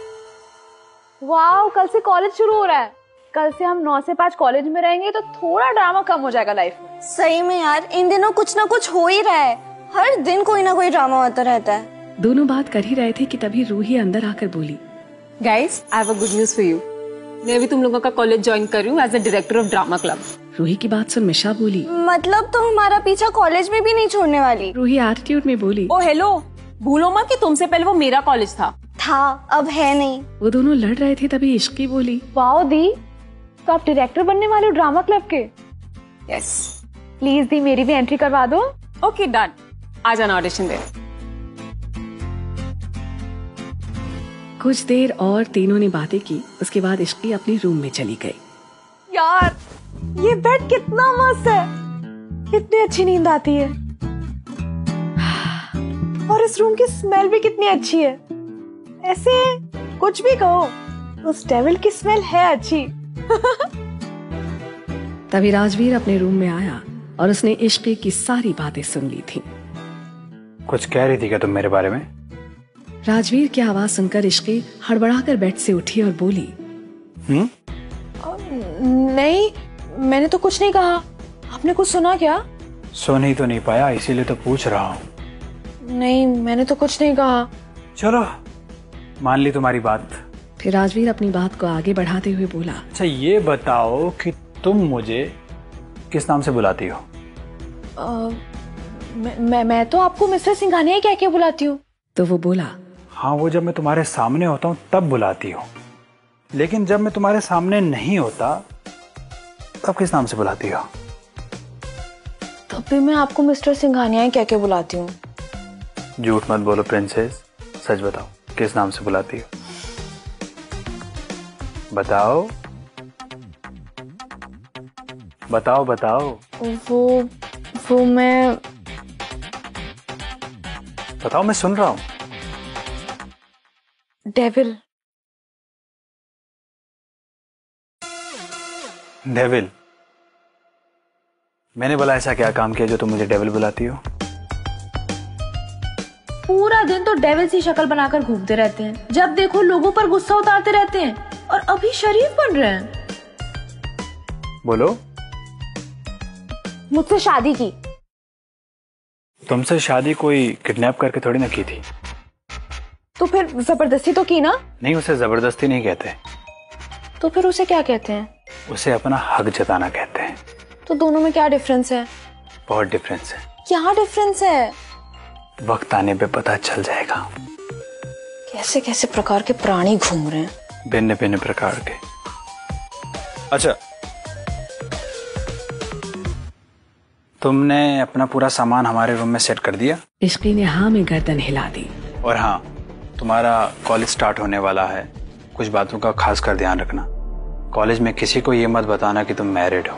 वाह, कल से कॉलेज शुरू हो रहा है। कल से हम 9 से 5 कॉलेज में रहेंगे तो थोड़ा ड्रामा कम हो जाएगा लाइफ में। सही में यार, इन दिनों कुछ ना कुछ हो ही रहा है। हर दिन कोई ना कोई ड्रामा होता रहता है। दोनों बात कर ही रहे थे कि तभी रूही अंदर आकर बोली, guys, I have a good news for you. मैं भी तुम लोगों का कॉलेज ज्वाइन कर रही हूँ as a director of drama club. Ruhi की बात सुन मिशा बोली, मतलब तो हमारा पीछा कॉलेज में भी नहीं छोड़ने वाली? रूही एटीट्यूड में बोली, ओ हेलो, भूलो मत कि तुमसे पहले वो मेरा कॉलेज था। अब है नहीं। वो दोनों लड़ रहे थे तभी इश्की बोली, वाओ दी, तो आप डायरेक्टर बनने वाले हो ड्रामा क्लब के? यस। प्लीज दी मेरी भी एंट्री करवा दो। ओके डन, आ जाना ऑडिशन दे। कुछ देर और तीनों ने बातें की। उसके बाद इश्की अपने रूम में चली गई। यार ये बेड कितना मस्त है, कितनी अच्छी नींद आती है और इस रूम की स्मेल भी कितनी अच्छी है। ऐसे कुछ भी कहो, उस डेविल की स्मेल है अच्छी। तभी राजवीर अपने रूम में आया और उसने इश्की की सारी बातें सुन ली थी। कुछ कह रही थी क्या तुम मेरे बारे में? राजवीर की आवाज सुनकर इश्की हड़बड़ाकर बेड से उठी और बोली, नहीं, मैंने तो कुछ नहीं कहा। आपने कुछ सुना क्या? सुन ही तो नहीं पाया, इसीलिए तो पूछ रहा हूँ। नहीं, मैंने तो कुछ नहीं कहा। चलो, मान ली तुम्हारी बात। फिर राजवीर अपनी बात को आगे बढ़ाते हुए बोला, अच्छा ये बताओ कि तुम मुझे किस नाम से बुलाती हो? मैं तो आपको मिस्टर सिंघानिया क्या क्या बुलाती हूँ। तो वो बोला, हाँ, वो जब मैं तुम्हारे सामने होता हूँ तब बुलाती हो, लेकिन जब मैं तुम्हारे सामने नहीं होता तब किस नाम से बुलाती हो? तब भी मैं आपको मिस्टर सिंघानिया क्या क्या बुलाती हूँ। झूठ मत बोलो प्रिंसेस, सच बताओ किस नाम से बुलाती हो? बताओ बताओ बताओ। वो मैं बताओ, मैं सुन रहा हूँ। डेविल। डेविल? मैंने बोला ऐसा क्या काम किया जो तुम मुझे डेविल बुलाती हो? पूरा दिन तो डेविल सी शक्ल बनाकर घूमते रहते हैं, जब देखो लोगों पर गुस्सा उतारते रहते हैं और अभी शरीफ बन रहे हैं। बोलो। मुझसे शादी की। तुमसे शादी कोई किडनैप करके थोड़ी ना की थी। तो फिर जबरदस्ती तो की ना? नहीं, उसे जबरदस्ती नहीं कहते। तो फिर उसे क्या कहते हैं? उसे अपना हक जताना कहते हैं। तो दोनों में क्या डिफरेंस है? बहुत डिफरेंस है। क्या डिफरेंस है? वक्त आने पे पता चल जाएगा। कैसे कैसे प्रकार के प्राणी घूम रहे हैं, भिन्न भिन्न प्रकार के। अच्छा, तुमने अपना पूरा सामान हमारे रूम में सेट कर दिया? इश्की ने हाँ में गर्दन हिला दी। और हाँ, तुम्हारा कॉलेज स्टार्ट होने वाला है, कुछ बातों का खास कर ध्यान रखना। कॉलेज में किसी को ये मत बताना कि तुम मैरिड हो,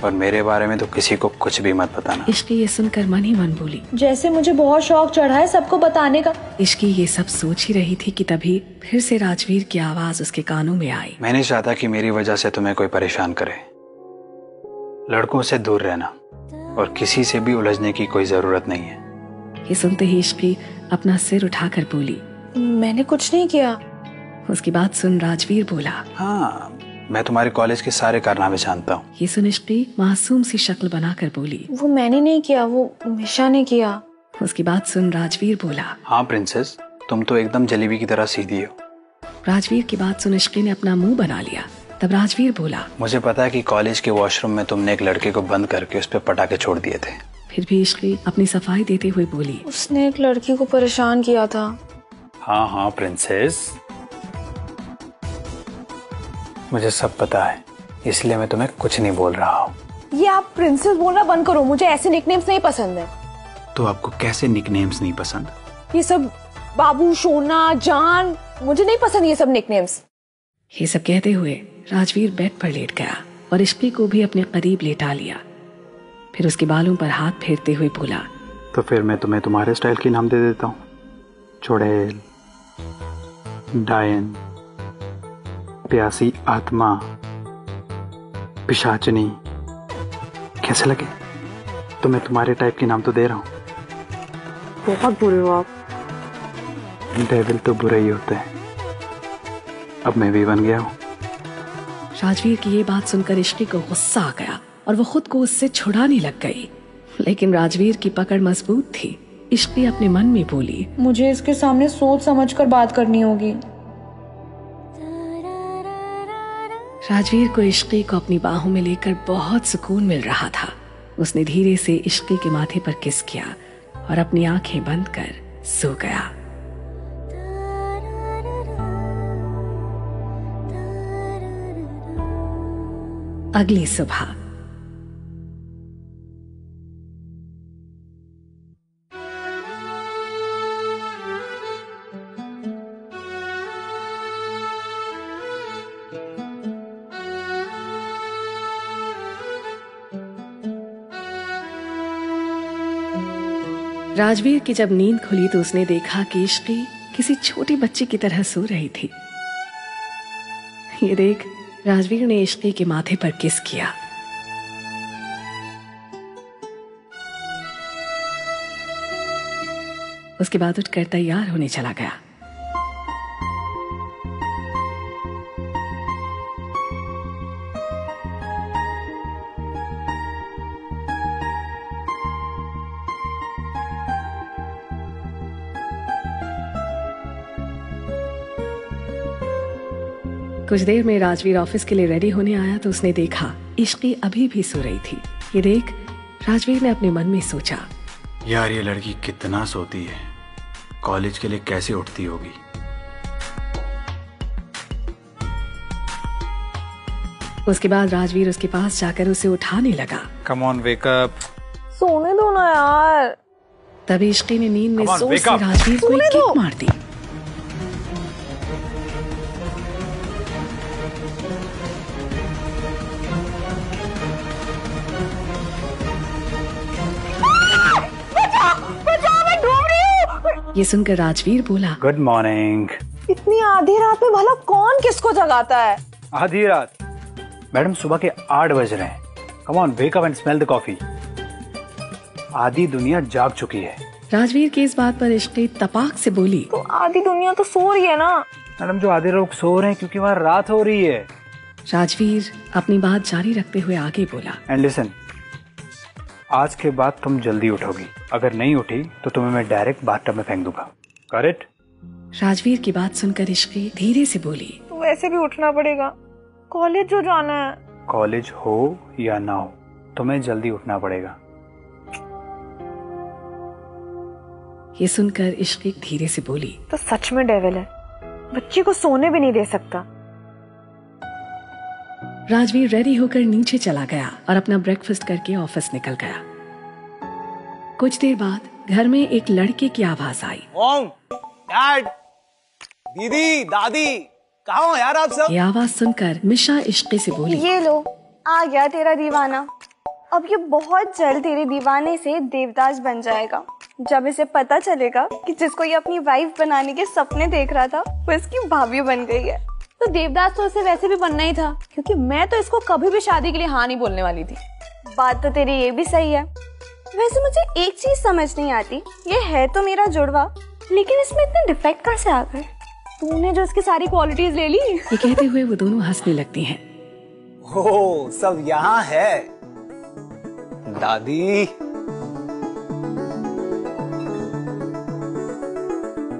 और मेरे बारे में तो किसी को कुछ भी मत बताना। इश्की ये सुनकर मन ही मन बोली, जैसे मुझे बहुत शौक चढ़ा है सबको बताने का। इश्की ये सब सोच ही रही थी कि तभी फिर से राजवीर की आवाज उसके कानों में आई। मैं नहीं चाहता कि मेरी वजह से तुम्हें कोई परेशान करे। लड़कों से दूर रहना और किसी से भी उलझने की कोई जरूरत नहीं है। ये सुनते ही इश्की अपना सिर उठाकर बोली, मैंने कुछ नहीं किया। उसकी बात सुन राजवीर बोला, हाँ, मैं तुम्हारे कॉलेज के सारे कारनामे जानता हूँ। ये सुन इश्की मासूम सी शक्ल बनाकर बोली, वो मैंने नहीं किया, वो मिशा ने किया। उसकी बात सुन राजवीर बोला, हाँ प्रिंसेस, तुम तो एकदम जलेबी की तरह सीधी हो। राजवीर की बात सुन इश्की ने अपना मुंह बना लिया। तब राजवीर बोला, मुझे पता है कि कॉलेज के वॉशरूम में तुमने एक लड़के को बंद करके उस पर पटाखे छोड़ दिए थे। फिर भी इश्की अपनी सफाई देते हुए बोली, उसने एक लड़की को परेशान किया था। हाँ हाँ प्रिंसेस, मुझे सब पता है, इसलिए मैं तुम्हें कुछ नहीं बोल रहा हूँ। ये आप प्रिंसेस बोलना बंद करो, मुझे ऐसे निकनेम्स नहीं पसंद है। तो आपको कैसे निकनेम्स नहीं पसंद? ये सब बाबू, सोना, जान, मुझे नहीं पसंद ये सब निकनेम्स। ये सब कहते हुए राजवीर बेड पर लेट गया और इश्की को भी अपने करीब लेटा लिया। फिर उसके बालों पर हाथ फेरते हुए बोला, तो फिर मैं तुम्हें तुम्हारे स्टाइल की नाम दे देता हूँ। चुड़ैल, डायन, प्यासी आत्मा, पिशाचनी, कैसे लगे? तो मैं तुम्हारे टाइप के नाम तो दे रहा हूँ। बहुत बुरे हो आप। डेविल तो बुरे ही होते हैं, अब मैं भी बन गया हूँ। राजवीर की ये बात सुनकर इश्की को गुस्सा आ गया और वो खुद को उससे छुड़ाने लग गई, लेकिन राजवीर की पकड़ मजबूत थी। इश्की अपने मन में बोली, मुझे इसके सामने सोच समझकर बात करनी होगी। राजवीर को इश्की को अपनी बाहों में लेकर बहुत सुकून मिल रहा था। उसने धीरे से इश्की के माथे पर किस किया और अपनी आंखें बंद कर सो गया। अगली सुबह राजवीर की जब नींद खुली तो उसने देखा कि इश्की किसी छोटी बच्ची की तरह सो रही थी। ये देख राजवीर ने इश्की के माथे पर किस किया। उसके बाद उठकर तैयार होने चला गया। कुछ देर में राजवीर ऑफिस के लिए रेडी होने आया तो उसने देखा इश्की अभी भी सो रही थी। ये देख राजवीर ने अपने मन में सोचा, यार ये लड़की कितना सोती है, कॉलेज के लिए कैसे उठती होगी। उसके बाद राजवीर उसके पास जाकर उसे उठाने लगा। Come on wake up. सोने दो ना यार। तभी इश्की ने नींद में Come on, जोर wake से up. राजवीर को एक किक मार दी। ये सुनकर राजवीर बोला, गुड मॉर्निंग। इतनी आधी रात में भला कौन किसको जगाता है? आधी रात? मैडम सुबह के 8 बज रहे हैं। Come on wake up and smell the coffee. आधी दुनिया जाग चुकी है। राजवीर की इस बात पर इश्की तपाक से बोली, तो आधी दुनिया तो सो रही है ना। मैडम जो आधे लोग सो रहे हैं क्योंकि वहाँ रात हो रही है। राजवीर अपनी बात जारी रखते हुए आगे बोला, एंड लिसन, आज के बाद तुम जल्दी उठोगी। अगर नहीं उठी तो तुम्हें मैं डायरेक्ट बाथटब में फेंक दूंगा। Got it? राजवीर की बात सुनकर इश्की धीरे से बोली, तो वैसे भी उठना पड़ेगा, कॉलेज जो जाना है। कॉलेज हो या ना हो तुम्हें जल्दी उठना पड़ेगा। ये सुनकर इश्की धीरे से बोली, तो सच में डेविल है, बच्ची को सोने भी नहीं दे सकता। राजवीर रेडी होकर नीचे चला गया और अपना ब्रेकफास्ट करके ऑफिस निकल गया। कुछ देर बाद घर में एक लड़के की आवाज आई। मॉम, डैड, दीदी, दादी, कहाँ हो यार आप सब? ये आवाज सुनकर मिशा इश्क़े से बोली, ये लो, आ गया तेरा दीवाना। अब ये बहुत जल्द तेरे दीवाने से देवदास बन जाएगा। जब इसे पता चलेगा कि जिसको ये अपनी वाइफ बनाने के सपने देख रहा था वो इसकी भाभी बन गई है। तो देवदास तो इसे वैसे भी बनना ही था, क्योंकि मैं तो इसको कभी भी शादी के लिए हाँ नहीं बोलने वाली थी। बात तो तेरी ये भी सही है। वैसे मुझे एक चीज समझ नहीं आती, ये है तो मेरा जुड़वा, लेकिन इसमें इतने डिफेक्ट कहाँ से आ गए? तूने जो इसकी सारी क्वालिटीज ले ली। ये कहते हुए वो दोनों हंसने लगती हैं। ओ, सब यहाँ है। दादी।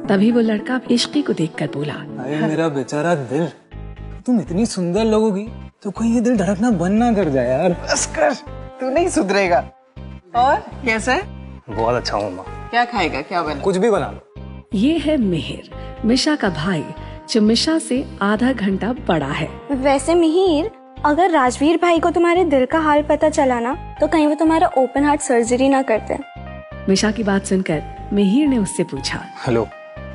तभी वो लड़का इश्क़ी को देखकर बोला, अरे मेरा बेचारा दिल, तुम इतनी सुंदर लगोगी तो कहीं ये दिल धड़कना बंद ना कर जाए यार। बस कर, तू नहीं सुधरेगा। और कैसा है? बहुत अच्छा हूँ माँ। क्या खाएगा, क्या बना? कुछ भी बना लो। ये है मिहिर, मिशा का भाई, जो मिशा से आधा घंटा बड़ा है। वैसे मिहिर, अगर राजवीर भाई को तुम्हारे दिल का हाल पता चला ना, तो कहीं वो तुम्हारा ओपन हार्ट सर्जरी ना करते। मिशा की बात सुनकर मिहिर ने उससे पूछा, हेलो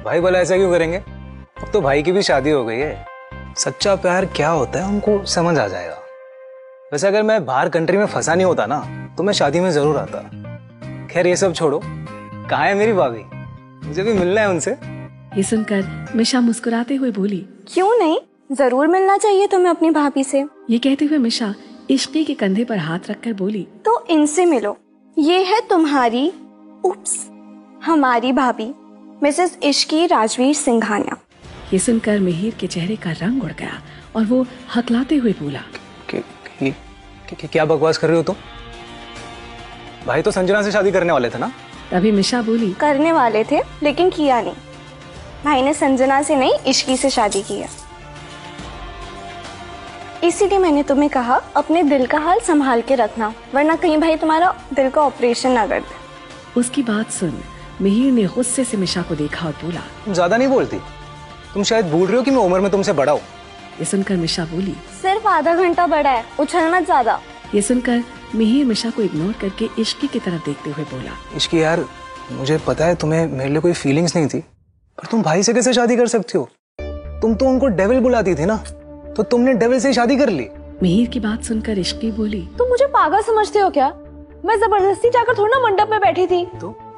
भाई, भला ऐसा क्यों करेंगे? अब तो भाई की भी शादी हो गई है। सच्चा प्यार क्या होता है हमको समझ आ जाएगा। वैसे अगर मैं बाहर कंट्री में फंसा नहीं होता ना, तो मैं शादी में जरूर आता। खैर ये सब छोड़ो, कहाँ है मेरी भाभी? मुझे भी मिलना है उनसे। ये सुनकर मिशा मुस्कुराते हुए बोली, क्यों नहीं, जरूर मिलना चाहिए तुम्हें अपनी भाभी से। ये कहते हुए मिशा इश्क़ी के कंधे पर हाथ रखकर बोली, तो इनसे मिलो, ये है तुम्हारी, उप्स, हमारी भाभी, मिसेस इश्क़ी राजवीर सिंघानिया। ये सुनकर मिहिर के चेहरे का रंग उड़ गया और वो हकलाते हुए बोला, क्या बकवास कर रहे हो तुम? भाई तो संजना से शादी करने वाले थे ना? तभी मिशा बोली, करने वाले थे लेकिन किया नहीं। भाई ने संजना से नहीं, इश्क़ी से शादी की है। इसीलिए मैंने तुम्हें कहा अपने दिल का हाल संभाल के रखना, वरना कहीं भाई तुम्हारा दिल का ऑपरेशन ना कर दे। उसकी बात सुन मिहिर ने गुस्से से मिशा को देखा और बोला, तुम ज्यादा नहीं बोलती? तुम शायद भूल रहे हो कि मैं उम्र में तुमसे बड़ा हूँ। ये सुनकर मिशा बोली, सिर्फ आधा घंटा बड़ा है, उछल मत ज्यादा। ये सुनकर मिहिर मिशा को इग्नोर करके इश्क़ी की तरफ देखते हुए बोला, इश्क़ी यार, मुझे पता है तुम्हें मेरे लिए कोई फीलिंग्स नहीं थी, पर तुम भाई से कैसे शादी कर सकती हो? तुम तो उनको डेविल बुलाती थी ना, तो तुमने डेविल से शादी कर ली। मिहिर की बात सुनकर इश्क़ी बोली, तुम मुझे पागल समझते हो क्या? मैं जबरदस्ती जाकर थोड़ा मंडप में बैठी थी।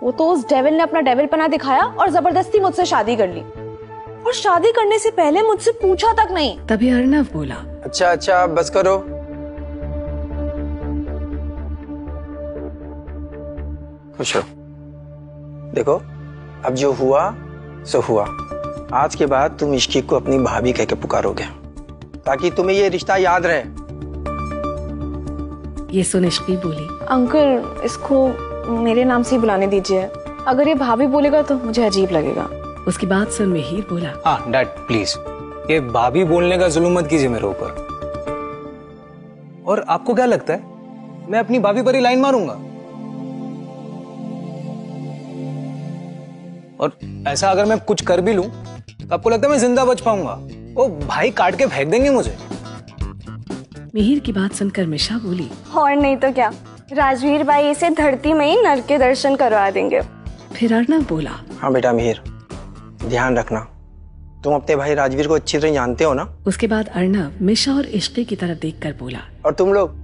वो तो उस डेविल ने अपना डेविलपना दिखाया और जबरदस्ती मुझसे शादी कर ली, और शादी करने से पहले मुझसे पूछा तक नहीं। तभी अर्नव बोला, अच्छा बस करो। खुश हो। देखो, अब जो हुआ सो हुआ। आज के बाद तुम इश्क़ी को अपनी भाभी कह के पुकारोगे, ताकि तुम्हें ये रिश्ता याद रहे। ये सुन इश्क़ी बोली, अंकल इसको मेरे नाम से ही बुलाने दीजिए। अगर ये भाभी बोलेगा तो मुझे अजीब लगेगा। उसकी बात सुन मिहिर बोला, हाँ डैड प्लीज, ये भाभी बोलने का जुल्म मत कीजिए मेरे ऊपर। और आपको क्या लगता है मैं अपनी भाभी पर ही लाइन मारूंगा? और ऐसा अगर मैं कुछ कर भी लूं तो आपको लगता है मैं जिंदा बच पाऊंगा? वो भाई काट के फेंक देंगे मुझे। मिहिर की बात सुनकर मिशा बोली, और नहीं तो क्या, राजवीर भाई इसे धरती में ही नर के दर्शन करवा देंगे। फिर अर्नव बोला, हाँ बेटा मिहिर, ध्यान रखना, तुम अपने भाई राजवीर को अच्छी तरह जानते हो ना? उसके बाद अर्नव मिशा और इश्क़ी की तरफ देखकर बोला, और तुम लोग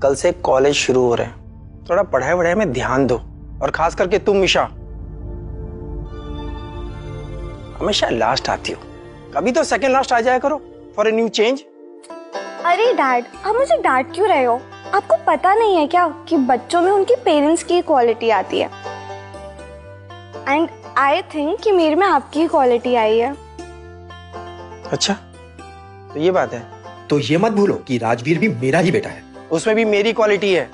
कल से कॉलेज शुरू हो रहे हैं, थोड़ा पढ़ाई वढ़ाई में ध्यान दो, और खास करके तुम मिशा, हमेशा लास्ट आती हो, कभी तो सेकंड लास्ट आ जाया करो फॉर ए न्यू चेंज। अरे डैड, आप मुझे डांट क्यों रहे हो? आपको पता नहीं है क्या कि बच्चों में उनके पेरेंट्स की क्वालिटी आती है, एंड आई थिंक कि मेरे में आपकी क्वालिटी आई है। अच्छा, तो ये बात है। तो ये मत भूलो कि राजवीर भी मेरा ही बेटा है, उसमें भी मेरी क्वालिटी है।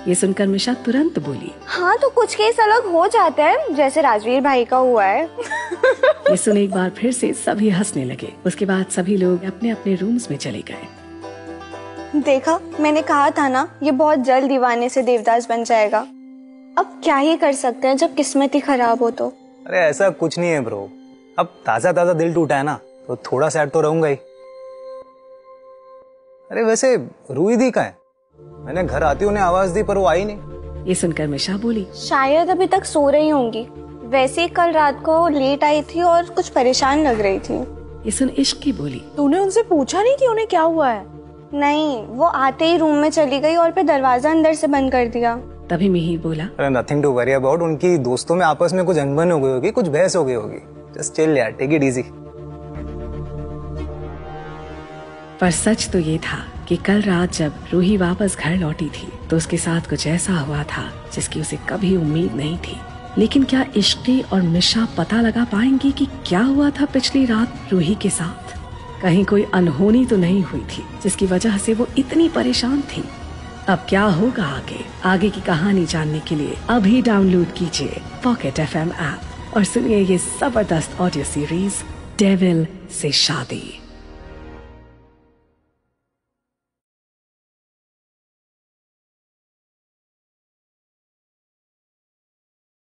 ये सुनकर मिशा तुरंत बोली, हाँ तो कुछ केस अलग हो जाते हैं, जैसे राजवीर भाई का हुआ है। ये सुन एक बार फिर से सभी हंसने लगे। उसके बाद सभी लोग अपने अपने रूम्स में चले गए। देखा, मैंने कहा था ना, ये बहुत जल्द दीवाने से देवदास बन जाएगा। अब क्या ही कर सकते हैं जब किस्मत ही खराब हो तो। अरे ऐसा कुछ नहीं है ब्रो, अब ताजा ताजा दिल टूटा है ना, तो थोड़ा सैड तो रहूंगा ही। अरे वैसे रूही दी कहाँ है? मैंने घर आती उन्हें आवाज दी पर वो आई नहीं। ये सुनकर मिशा बोली, शायद अभी तक सो रही होंगी, वैसे ही कल रात को लेट आई थी और कुछ परेशान लग रही थी। ये सुन इश्क की बोली। तूने उनसे पूछा नहीं कि उन्हें क्या हुआ है? नहीं, वो आते ही रूम में चली गई और फिर दरवाजा अंदर से बंद कर दिया। तभी मिहिर बोला, नथिंग टू वरी अबाउट। उनकी दोस्तों में आपस में कुछ अनबन हो गई होगी, कुछ बहस हो गई होगी। जस्ट चिल यार, टेक इट इजी। पर सच तो ये था कि कल रात जब रूही वापस घर लौटी थी तो उसके साथ कुछ ऐसा हुआ था जिसकी उसे कभी उम्मीद नहीं थी। लेकिन क्या इश्की और मिशा पता लगा पाएंगी कि क्या हुआ था पिछली रात रूही के साथ? कहीं कोई अनहोनी तो नहीं हुई थी जिसकी वजह से वो इतनी परेशान थी? अब क्या होगा आगे की कहानी जानने के लिए अभी डाउनलोड कीजिए पॉकेट FM ऐप और सुनिए ये जबरदस्त ऑडियो सीरीज डेविल से शादी।